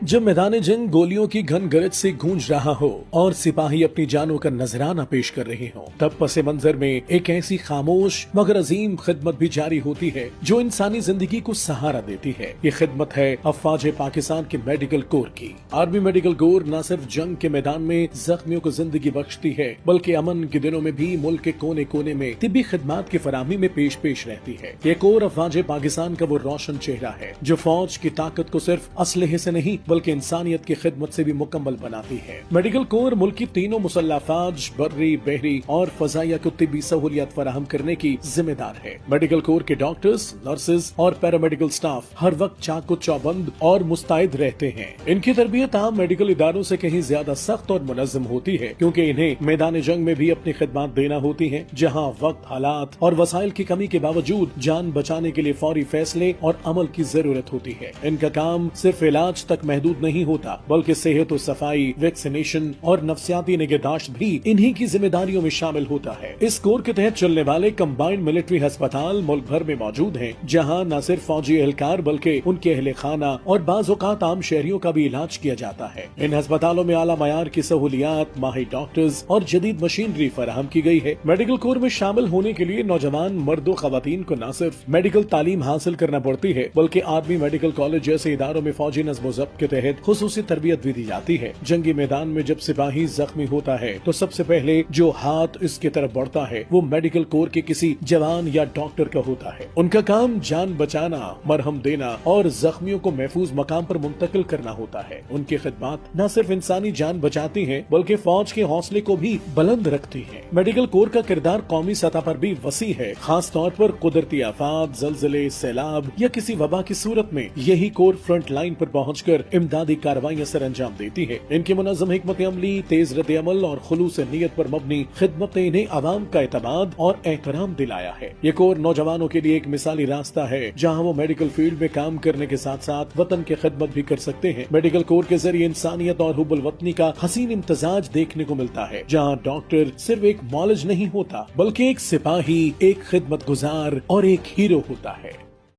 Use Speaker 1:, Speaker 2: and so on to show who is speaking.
Speaker 1: जब मैदान जंग गोलियों की घन गरज से गूंज रहा हो और सिपाही अपनी जानों का नजराना पेश कर रहे हो, तब पसे मंजर में एक ऐसी खामोश मगर अजीम खिदमत भी जारी होती है जो इंसानी जिंदगी को सहारा देती है। ये खिदमत है अफवाज पाकिस्तान के मेडिकल कोर की। आर्मी मेडिकल कोर न सिर्फ जंग के मैदान में जख्मियों को जिंदगी बख्शती है, बल्कि अमन के दिनों में भी मुल्क के कोने कोने में तिब्बी खिदमात की फराहमी में पेश रहती है। ये कोर अफवाज पाकिस्तान का वो रोशन चेहरा है जो फौज की ताकत को सिर्फ असलहे से नहीं बल्कि इंसानियत की खिदमत से भी मुकम्मल बनाती है। मेडिकल कोर मुल्क की तीनों मुसल्लह फौज, बर्री, बहरी और फजाइया को तिब्बी सहूलियत फराहम करने की जिम्मेदार है। मेडिकल कोर के डॉक्टर्स, नर्सेज और पैरामेडिकल स्टाफ हर वक्त चाको चौबंद और मुस्तैद रहते हैं। इनकी तरबियत आम मेडिकल इदारों से कहीं ज्यादा सख्त और मुनज़्ज़म होती है, क्योंकि इन्हें मैदान जंग में भी अपनी खिदमत देना होती है, जहाँ वक्त, हालात और वसाइल की कमी के बावजूद जान बचाने के लिए फौरी फैसले और अमल की जरूरत होती है। इनका काम सिर्फ इलाज तक महदूद नहीं होता, बल्कि सेहत और सफाई, वैक्सीनेशन और नफ्सियाती निगहदाश्त भी इन्हीं की जिम्मेदारियों में शामिल होता है। इस कोर के तहत चलने वाले कंबाइंड मिलिट्री अस्पताल मुल्क भर में मौजूद हैं, जहां न सिर्फ फौजी एहलकार बल्कि उनके अहले खाना और बाज़ औक़ात आम शहरियों का भी इलाज किया जाता है। इन अस्पतालों में आला मयार की सहूलियात, माहिर डॉक्टर्स और जदीद मशीनरी फराहम की गई है। मेडिकल कोर में शामिल होने के लिए नौजवान मर्दों खवातीन को न सिर्फ मेडिकल तालीम हासिल करना पड़ती है, बल्कि आर्मी मेडिकल कॉलेज जैसे इदारों में फौजी नज़्म ज़ब्त के तहत खुसूसी तरबियत भी दी जाती है। जंगी मैदान में जब सिपाही जख्मी होता है तो सबसे पहले जो हाथ इसकी तरफ बढ़ता है वो मेडिकल कोर के किसी जवान या डॉक्टर का होता है। उनका काम जान बचाना, मरहम देना और जख्मियों को महफूज मकाम पर मुंतकिल करना होता है। उनकी खिदमत न सिर्फ इंसानी जान बचाती है बल्कि फौज के हौसले को भी बुलंद रखती है। मेडिकल कोर का किरदार कौमी सतह पर भी वसी है, खास तौर पर कुदरती आफात, जलजले, सैलाब या किसी वबा की सूरत में यही कोर फ्रंट लाइन पर पहुंचकर इमदादी कार्रवाइयां सर अंजाम देती है। इनकी मुनज़्ज़म हिकमत अमली, तेज रद्द अमल और खुलूस नियत पर मबनी खिदमत ने इन्हें अवाम का एतमाद और एहतराम दिलाया है। ये कोर नौजवानों के लिए एक मिसाली रास्ता है, जहाँ वो मेडिकल फील्ड में काम करने के साथ साथ वतन की खिदमत भी कर सकते हैं। मेडिकल कोर के जरिए इंसानियत और हुब्बुल वतनी का हसीन इम्तजाज देखने को मिलता है, जहाँ डॉक्टर सिर्फ एक मौलज नहीं होता बल्कि एक सिपाही, एक खिदमत गुजार और एक हीरो होता है।